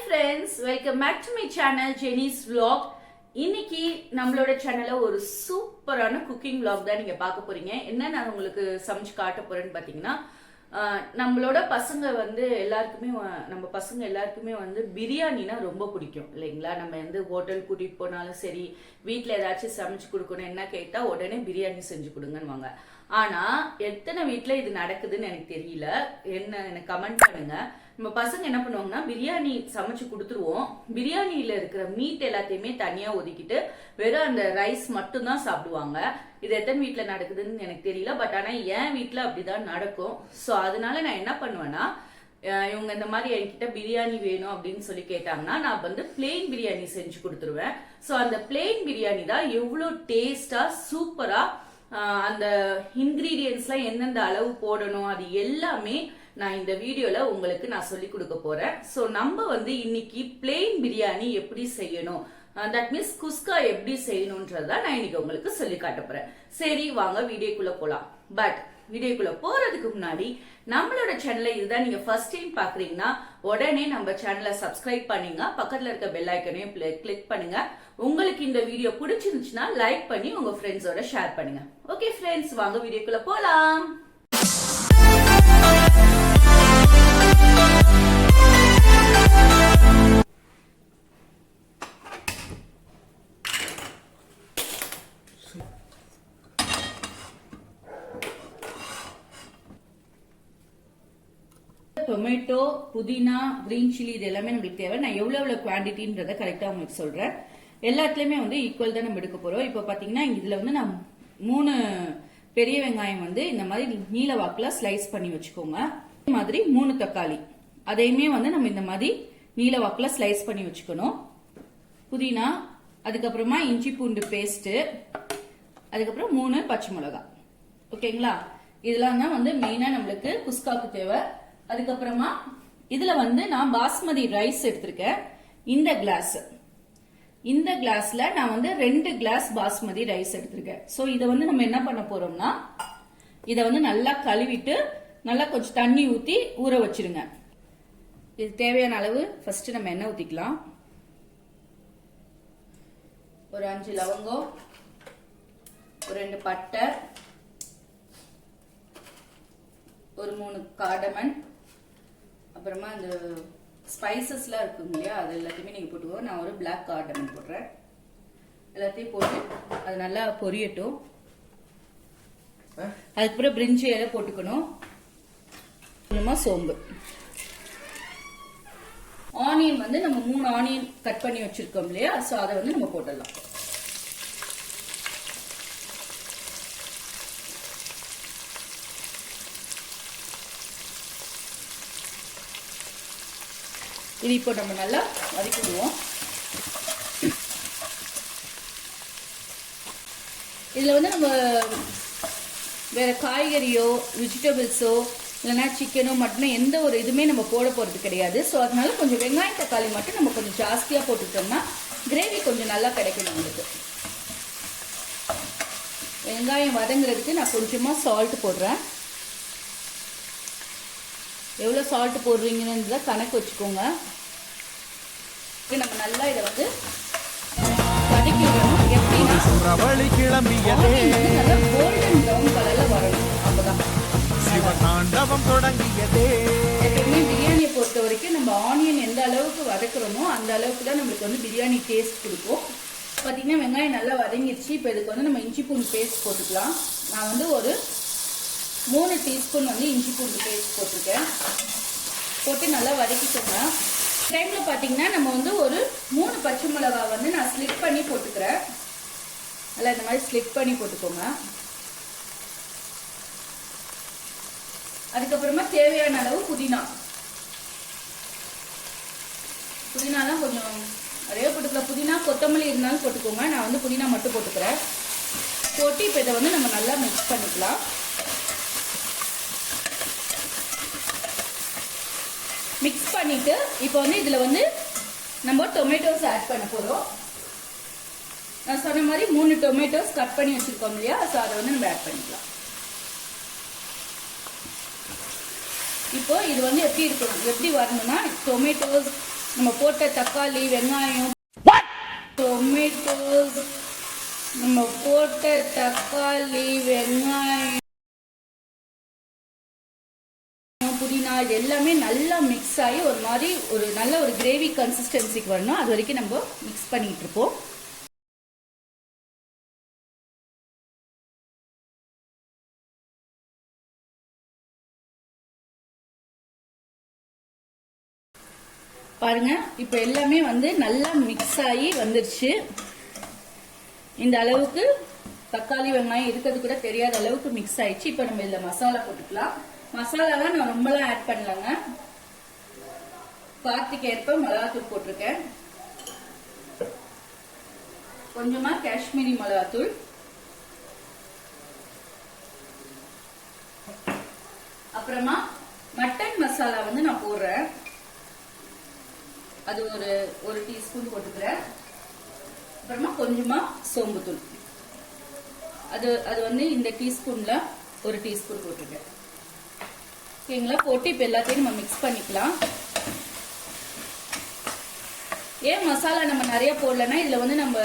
friends, welcome back to my channel Jenny's vlog. இன்னைக்கு நம்மளோட சேனல்ல ஒரு சூப்பரான குக்கிங் vlog தான் நீங்க பார்க்க போறீங்க. என்ன நான் உங்களுக்கு சமைச்சு காட்ட போறேன்னு பாத்தீங்கன்னா நம்மளோட பசங்க எல்லாருக்குமே வந்து பிரியாணினா ரொம்ப பிடிக்கும் இல்லைங்களா. நம்ம எந்த ஹோட்டல் கூட்டிட்டு போனாலும் சரி, வீட்டுல ஏதாச்சும் சமைச்சு கொடுக்கணும் என்ன கேட்டா உடனே பிரியாணி செஞ்சு கொடுங்கன்னு. ஆனா எத்தனை வீட்டுல இது நடக்குதுன்னு எனக்கு தெரியல. எனக்கு கமெண்ட் பண்ணுங்க. நம்ம பசங்க என்ன பண்ணுவாங்கன்னா பிரியாணி சமைச்சு கொடுத்துருவோம், பிரியாணியில இருக்கிற மீட் எல்லாத்தையுமே தனியா ஒதுக்கிட்டு வெறும் அந்த ரைஸ் மட்டும் தான் சாப்பிடுவாங்க. இது எத்தனை வீட்டுல நடக்குதுன்னு எனக்கு தெரியல. பட் ஆனா என் வீட்டுல அப்படிதான் நடக்கும். சோ அதனால நான் என்ன பண்ணுவேன்னா, இவங்க இந்த மாதிரி என்கிட்ட பிரியாணி வேணும் அப்படின்னு சொல்லி கேட்டாங்கன்னா நான் வந்து பிளெயின் பிரியாணி செஞ்சு கொடுத்துருவேன். சோ அந்த பிளெயின் பிரியாணி தான் எவ்வளவு டேஸ்டா சூப்பரா, அந்த இன்கிரீடியன்ஸ்லாம் எந்தெந்த அளவு போடணும் அது எல்லாமே நான் இந்த வீடியோல உங்களுக்கு நான் சொல்லி கொடுக்க போறேன். சோ நம்ம வந்து இன்னைக்கு பிளெயின் பிரியாணி எப்படி செய்யணும், தட் மீன்ஸ் குஸ்கா எப்படி செய்யணும்ன்றத நான் இன்னைக்கு உங்களுக்கு சொல்லி காட்ட போறேன். சரி வாங்க வீடியோக்குள்ள போலாம். பட் வீடியோக்குள்ள போறதுக்கு முன்னாடி நம்மளோட சேனலை இதுதான் நீங்க ஃபர்ஸ்ட் டைம் பாக்குறீங்கன்னா உடனே நம்ம சேனலை சப்ஸ்கிரைப் பண்ணுங்க, பக்கத்துல இருக்க பெல் ஐக்கனையும் கிளிக் பண்ணுங்க. உங்களுக்கு இந்த வீடியோ பிடிச்சிருந்துச்சுன்னா லைக் பண்ணி உங்க ஃப்ரெண்ட்ஸோட ஷேர் பண்ணுங்க. ஓகே ஃப்ரெண்ட்ஸ், வாங்க வீடியோக்குள்ள போலாம். டொமேட்டோ, புதினா, கிரீன் சில்லி இது எல்லாமே நம்மளுக்கு தேவை. நான் எவ்வளவு குவான்டிட்டின்றத கரெக்டா உங்களுக்கு சொல்றேன். எல்லாத்துலயுமே வந்து ஈக்குவல் தான் நம்ம எடுக்க போறோம். இப்ப பாத்தீங்கன்னா இதுல வந்து நான் 3 பெரிய வெங்காயம் வந்து இந்த மாதிரி நீல வாக்குல ஸ்லைஸ் பண்ணி வச்சுக்கோங்க. அதே மாதிரி 3 தக்காளி அதையுமே வந்து நம்ம இந்த மாதிரி நீல வாக்குல ஸ்லைஸ் பண்ணி வச்சுக்கணும். புதினா, அதுக்கப்புறமா இஞ்சி பூண்டு பேஸ்ட், அதுக்கப்புறம் 3 பச்சை மிளகாய். ஓகேங்களா, இதெல்லாம் தான் வந்து மெயினா நம்மளுக்கு குஸ்காக்கு தேவை. அதுக்கப்புறமா இதுல வந்து நான் பாஸ்மதி ரைஸ் எடுத்திருக்கேன். இந்த கிளாஸ்ல நான் வந்து 2 கிளாஸ் பாஸ்மதி ரைஸ் எடுத்திருக்கேன். சோ இத வந்து நம்ம என்ன பண்ண போறோம்னா, இத வந்து நல்லா கழுவிட்டு நல்லா கொஞ்சம் தண்ணி ஊத்தி ஊற வச்சிருங்க. இது தேவையான அளவு ஃபர்ஸ்ட் நம்ம எண்ணெய் ஊத்திக்கலாம். ஒரு 5 லவங்கம், ஒரு 2 பட்டை, ஒரு 3 காடமன், அப்புறமா அந்த ஸ்பைசஸ்லாம் இருக்கும் இல்லையா அது எல்லாத்தையுமே நீங்க போட்டுக்கோ. நான் ஒரு பிளாக் கார்டமன் போடுறேன். எல்லாத்தையும் போட்டு அது நல்லா பொரியட்டும். அதுக்கப்புறம் பிரிஞ்சி இலை போட்டுக்கணும். கொஞ்சமா சோம்பு, ஆனியன் வந்து நம்ம 3 ஆனியன் கட் பண்ணி வச்சிருக்கோம் இல்லையா, சோ அதை வந்து நம்ம போட்டுடலாம். இது இப்போ நம்ம நல்லா வதக்கிடுவோம். இதுல வந்து நம்ம வேற காய்கறியோ வெஜிடபிள்ஸோ இல்லைன்னா சிக்கனோ மட்டனோ எந்த ஒரு இதுவுமே நம்ம போட போறது கிடையாது. ஸோ அதனால கொஞ்சம் வெங்காயம் தக்காளி மட்டும் நம்ம கொஞ்சம் ஜாஸ்தியா போட்டுட்டோம்னா கிரேவி கொஞ்சம் நல்லா கிடைக்கும் நம்மளுக்கு. வெங்காயம் வதங்குறதுக்கு நான் கொஞ்சமா சால்ட் போடுறேன். எவ்வளவு சால்ட் போடுறீங்கன்னு கணக்கு வச்சுக்கோங்க. நம்ம நல்லா இதை வந்து வதக்கிடணும். எப்படின்னா கோல்டன் ப்ரௌன் கலர்ல வரணும். அப்பதான் எப்பவுமே பிரியாணியை பொறுத்த வரைக்கும் நம்ம ஆனியன் எந்த அளவுக்கு வதக்குறோமோ அந்த அளவுக்கு தான் நம்மளுக்கு வந்து பிரியாணி டேஸ்ட் கொடுக்கும். பாத்தீங்கன்னா வெங்காயம் நல்லா வதங்கிடுச்சு. இப்போ இதுக்கு வந்து நம்ம இஞ்சி பூண்டு பேஸ்ட் போட்டுக்கலாம். நான் வந்து ஒரு 3 டீஸ்பூன் வந்து இஞ்சி பூண்டு பேஸ்ட் போட்டிருக்கேன். போட்டு நல்லா வதக்கிக்கோங்க. டைம்ல பாத்தீங்கன்னா நம்ம வந்து ஒரு 3 பச்சை மிளகாய் வந்து நான் ஸ்லிப் பண்ணி போட்டுக்கிறேன். நல்லா இந்த மாதிரி ஸ்லிப் பண்ணி போட்டுக்கோங்க. அதுக்கப்புறமா தேவையான அளவு புதினாலாம் கொஞ்சம் நிறைய போட்டுக்கலாம். புதினா கொத்தமல்லி இருந்தாலும் போட்டுக்கோங்க. நான் வந்து புதினா மட்டும் போட்டுக்கிறேன். போட்டு இப்போ இதை வந்து நம்ம நல்லா மிக்ஸ் பண்ணிக்கலாம். மிக்ஸ் பண்ணிட்டு இப்போ வந்து இதுல வந்து நம்ம டொமேட்டோஸ் ஆட் பண்ண போறோம். நான் சொன்ன மாதிரி 3 டொமேட்டோஸ் கட் பண்ணி வச்சிருக்கோம் இல்லையா, சோ அதை வந்து நம்ம ஆட் பண்ணிக்கலாம். இப்போ இது வந்து எப்படி இருக்கணும், எப்படி வரணும்னா டொமேட்டோஸ் நம்ம போட்ட தக்காளி, வெங்காயம், டொமேட்டோஸ், நம்ம போட்ட தக்காளி, வெங்காயம், புதினா இது எல்லாமே நல்லா மிக்ஸ் ஆகி ஒரு மாதிரி ஒரு நல்ல ஒரு கிரேவி கன்சிஸ்டன்சிக்கு வரணும். அது வரைக்கும் நம்ம மிக்ஸ் பண்ணிட்டு இருப்போம். பாருங்க, இப்போ எல்லாமே வந்து நல்லா மிக்ஸ் ஆகி வந்துருச்சு. இந்த அளவுக்கு தக்காளி வெங்காயம் இருக்கிறது கூட தெரியாத அளவுக்கு மிக்ஸ் ஆயிடுச்சு. இப்போ நம்ம இதுல மசாலா போட்டுக்கலாம். மசாலாலாம் நான் ரொம்பலாம் ஆட் பண்ணலங்க. காரத்துக்கு ஏற்ப மிளகாத்தூள் போட்டிருக்கேன், கொஞ்சமா காஷ்மீரி மிளகாத்தூள், அப்புறமா மட்டன் மசாலா வந்து நான் போடுறேன். அது ஒரு டீஸ்பூன் போட்டுக்கிறேன். அப்புறமா கொஞ்சமா சோம்புத்தூள், அது வந்து இந்த டீஸ்பூன்ல ஒரு டீஸ்பூன் போட்டுருக்கேன். ஓகேங்களா? போட்டு இப்போ எல்லாத்தையும் நம்ம மிக்ஸ் பண்ணிக்கலாம். ஏன் மசாலா நம்ம நிறைய போடலன்னா, இதுல வந்து நம்ம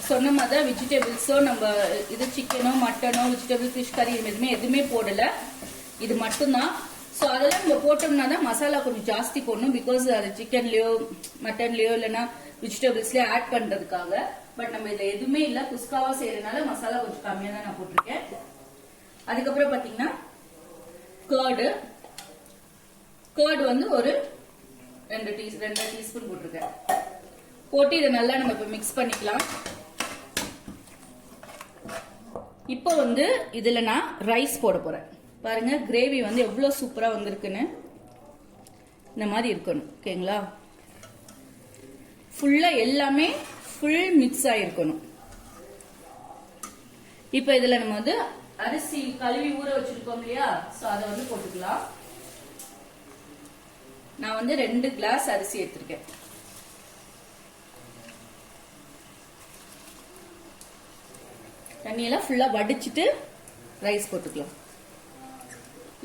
சொன்ன மாதிரி வெஜிடபிள்ஸோ, நம்ம இது சிக்கனோ, மட்டனோ, வெஜிடபிள், ஃபிஷ் கறி எதுவுமே போடல. இது மட்டும்தான். ஸோ அதெல்லாம் நம்ம போட்டோம்னா தான் மசாலா கொஞ்சம் ஜாஸ்தி போடணும். பிகாஸ் அது சிக்கன்லயோ, மட்டன்லயோ, இல்லைன்னா வெஜிடபிள்ஸ்லயோ ஆட் பண்றதுக்காக. பட் நம்ம இதுல எதுவுமே இல்ல, குஸ்காவா செய்யறதுனால மசாலா கொஞ்சம் கம்மியா தான் நான் போட்டிருக்கேன். அதுக்கப்புறம் பாத்தீங்கன்னா கர்டு வந்து ஒரு 2 டீஸ்பூன் போட்டிருக்கேன். போட்டு இதை நல்லா நம்ம இப்ப மிக்ஸ் பண்ணிக்கலாம். இப்போ வந்து இதுல நான் ரைஸ் போட போறேன். பாருங்க, கிரேவி வந்து எவ்வளவு சூப்பரா வந்திருக்குன்னு. இந்த மாதிரி இருக்கணும். ஓகேங்களா? ஃபுல்லா எல்லாமே ஃபுல் மிக்ஸ் ஆயிருக்கணும். இப்போ இதுல நம்ம வந்து அரிசி கழுவி ஊற வச்சிருக்கோம் இல்லையா, சோ அதை வந்து போட்டுக்கலாம். நான் வந்து 2 கிளாஸ் அரிசி எடுத்திருக்கேன். தண்ணியெல்லாம் ஃபுல்லா வடிச்சிட்டு ரைஸ் போட்டுக்கலாம்.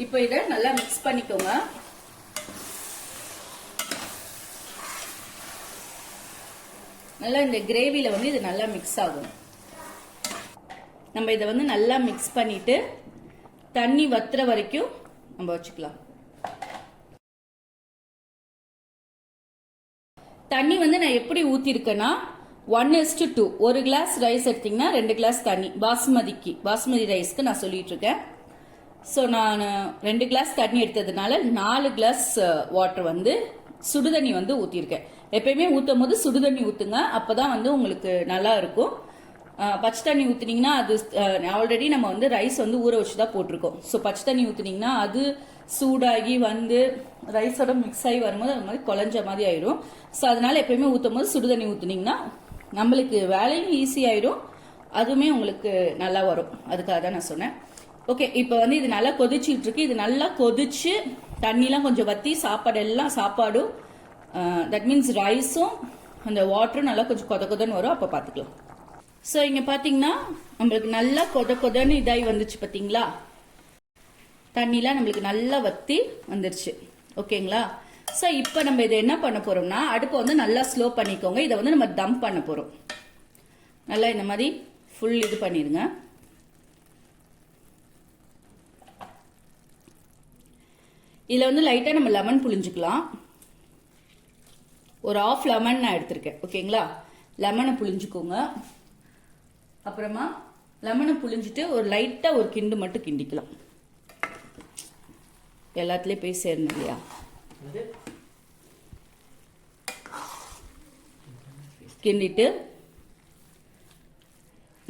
இப்போ இதை நல்லா மிக்ஸ் பண்ணிக்கோங்க. நல்லா இந்த கிரேவில வந்து இது நல்லா மிக்ஸ் ஆகும். நம்ம இதை வந்து நல்லா மிக்ஸ் பண்ணிட்டு தண்ணி வத்துற வரைக்கும் நம்ம வச்சுக்கலாம். தண்ணி வந்து நான் எப்படி ஊத்திருக்கேன்னா 1:2. 1 கிளாஸ் ரைஸ் எடுத்தீங்கன்னா 2 கிளாஸ் தண்ணி. பாஸ்மதி ரைஸ்க்கு நான் சொல்லிட்டு இருக்கேன். ஸோ நான் 2 கிளாஸ் தண்ணி எடுத்ததுனால 4 கிளாஸ் வாட்டர் வந்து சுடுதண்ணி வந்து ஊத்திருக்கேன். எப்பயுமே ஊத்தும் போது சுடுதண்ணி ஊத்துங்க, அப்பதான் வந்து உங்களுக்கு நல்லா இருக்கும். பச்சை தண்ணி ஊத்துனீங்கன்னா அது ஆல்ரெடி நம்ம வந்து ரைஸ் வந்து ஊற வச்சுதான் போட்டிருக்கோம். ஸோ பச்சை தண்ணி ஊத்துனீங்கன்னா அது சூடாகி வந்து ரைஸோட மிக்ஸ் ஆகி வரும்போது அது மாதிரி குழஞ்ச மாதிரி ஆயிடும். ஸோ அதனால எப்பயுமே ஊத்தும் போது சுடுதண்ணி ஊத்துனீங்கன்னா நம்மளுக்கு வேலையும் ஈஸி ஆயிடும், அதுவுமே உங்களுக்கு நல்லா வரும். அதுக்காக தான் நான் சொன்னேன். ஓகே, இப்போ வந்து இது நல்லா கொதிச்சுட்டு இருக்கு. இது நல்லா கொதிச்சு தண்ணிலாம் கொஞ்சம் வத்தி சாப்பாடும் தட் மீன்ஸ் ரைஸும் அந்த வாட்டரும் நல்லா கொஞ்சம் கொதன்னு வரும். அப்போ பார்த்துக்கலாம். ஸோ இங்க பாத்தீங்கன்னா நம்மளுக்கு நல்லா கொதன்னு இதாகி வந்துச்சு. பாத்தீங்களா, தண்ணிலாம் நம்மளுக்கு நல்லா வத்தி வந்துருச்சு. ஓகேங்களா? ஸோ இப்போ நம்ம இதை என்ன பண்ண போறோம்னா, அடுப்பை வந்து நல்லா ஸ்லோ பண்ணிக்கோங்க. இதை வந்து நம்ம தம் பண்ண போறோம். நல்லா இந்த மாதிரி ஃபுல் இது பண்ணிருங்க. இதுல வந்து லைட்டா நம்ம லெமன் புளிஞ்சுக்கலாம். ஒரு 1/2 லெமன் நான் எடுத்திருக்கேன். ஓகேங்களா? லெமனை புளிஞ்சுக்கோங்க. அப்புறமா லெமனை புளிஞ்சிட்டு ஒரு லைட்டா ஒரு கிண்டு மட்டும் கிண்டிக்கலாம். எல்லாத்துலயும் போய் சேரணும் இல்லையா? கிண்டிட்டு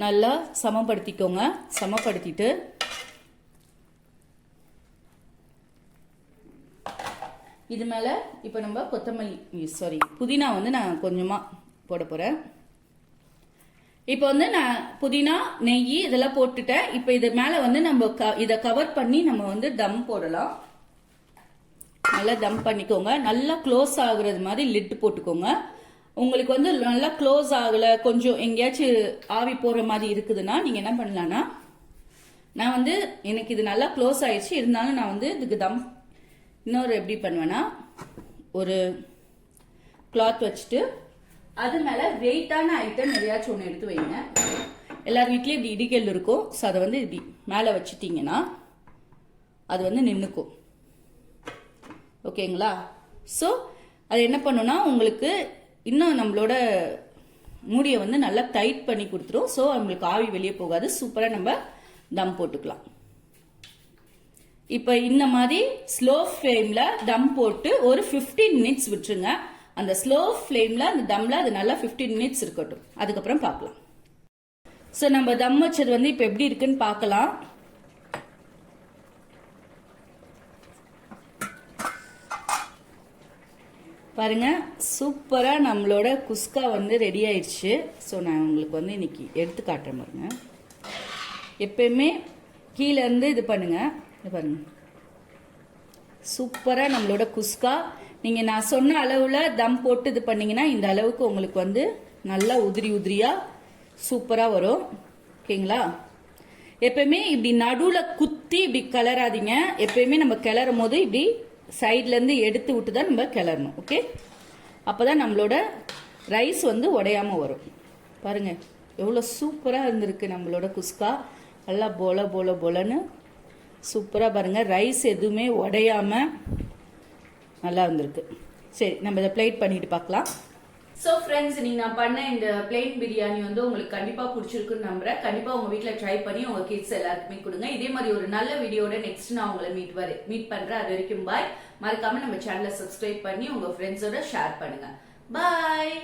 நல்லா சமப்படுத்திக்கோங்க. சமப்படுத்திட்டு இது மேல இப்ப நம்ம புதினா வந்து நான் கொஞ்சமா போட போறேன். இப்போ வந்து நான் புதினா, நெய் இதெல்லாம் போட்டுட்டேன். இப்போ இது மேல வந்து நம்ம இதை கவர் பண்ணி நம்ம வந்து தம் போடலாம். நல்லா தம் பண்ணிக்கோங்க. நல்லா க்ளோஸ் ஆகுறது மாதிரி லிட் போட்டுக்கோங்க. உங்களுக்கு வந்து நல்லா க்ளோஸ் ஆகல, கொஞ்சம் எங்கேயாச்சும் ஆவி போற மாதிரி இருக்குதுன்னா நீங்க என்ன பண்ணலாம்னா, நான் வந்து எனக்கு இது நல்லா க்ளோஸ் ஆயிடுச்சு, இருந்தாலும் நான் வந்து இதுக்கு தம் இன்னொரு எப்படி பண்ணுவேன்னா, ஒரு கிளாத் வச்சுட்டு அது மேல வெயிட்டான ஐட்டம் நிறையாச்சும் ஒன்று எடுத்து வைங்க. எல்லார் வீட்லயும் இப்படி இடிக்கல் இருக்கும். ஸோ அதை வந்து இப்படி மேலே வச்சுட்டீங்கன்னா அது வந்து நின்றுக்கும். ஓகேங்களா? ஸோ அது என்ன பண்ணுன்னா உங்களுக்கு இன்னும் நம்மளோட மூடியை வந்து நல்லா டைட் பண்ணி கொடுத்துரும். ஸோ நம்மளுக்கு ஆவி வெளியே போகாது. சூப்பராக நம்ம தம் போட்டுக்கலாம். இப்போ இந்த மாதிரி ஸ்லோ ஃப்ளேமில் தம் போட்டு ஒரு 15 மினிட்ஸ் விட்டுருங்க. அந்த ஸ்லோ ஃப்ளேமில் அந்த தம்மில் அது நல்லா 15 மினிட்ஸ் இருக்கட்டும். அதுக்கப்புறம் பார்க்கலாம். ஸோ நம்ம தம் வச்சது வந்து இப்போ எப்படி இருக்குன்னு பார்க்கலாம். பாருங்க, சூப்பரா நம்மளோட குஸ்கா வந்து ரெடி ஆயிடுச்சு. ஸோ நான் உங்களுக்கு வந்து இன்னைக்கு எடுத்து காட்டுறேன் பாருங்க. எப்பயுமே கீழே இருந்து இது பண்ணுங்க. இது பாருங்க, சூப்பரா நம்மளோட குஸ்கா. நீங்க நான் சொன்ன அளவுல தம் போட்டு இது பண்ணீங்கன்னா இந்த அளவுக்கு உங்களுக்கு வந்து நல்லா உதிரி உதிரியா சூப்பரா வரும். ஓகேங்களா? எப்பயுமே இப்படி நடுவுல குத்தி இப்படி கிளறாதீங்க. எப்பயுமே நம்ம கிளறும் போது இப்படி சைட்ல இருந்து எடுத்து விட்டு தான் நம்ம கிளறணும். ஓகே? அப்பதான் நம்மளோட ரைஸ் வந்து உடையாம வரும். பாருங்க எவ்வளவு சூப்பரா இருந்திருக்கு நம்மளோட குஸ்கா. நல்லா போல போல போலன்னு சூப்பரா பாருங்க. ரைஸ் எதுவுமே உடையாம நல்லா இருந்திருக்கு. சரி, நம்ம இதை பிளேட் பண்ணிட்டு பார்க்கலாம். ஸோ ஃப்ரெண்ட்ஸ், நீங்க நான் பண்ண இந்த பிளெயின் பிரியாணி வந்து உங்களுக்கு கண்டிப்பா பிடிச்சிருக்குன்னு நம்புறேன். கண்டிப்பா உங்க வீட்டுல ட்ரை பண்ணி உங்க கிட்ஸ் எல்லாருக்குமே கொடுங்க. இதே மாதிரி ஒரு நல்ல வீடியோட நெக்ஸ்ட் நான் உங்களை மீட் பண்றேன். அது வரைக்கும் பாய். மறக்காம நம்ம சேனலை சப்ஸ்கிரைப் பண்ணி உங்க ஃப்ரெண்ட்ஸோட ஷேர் பண்ணுங்க. பாய்.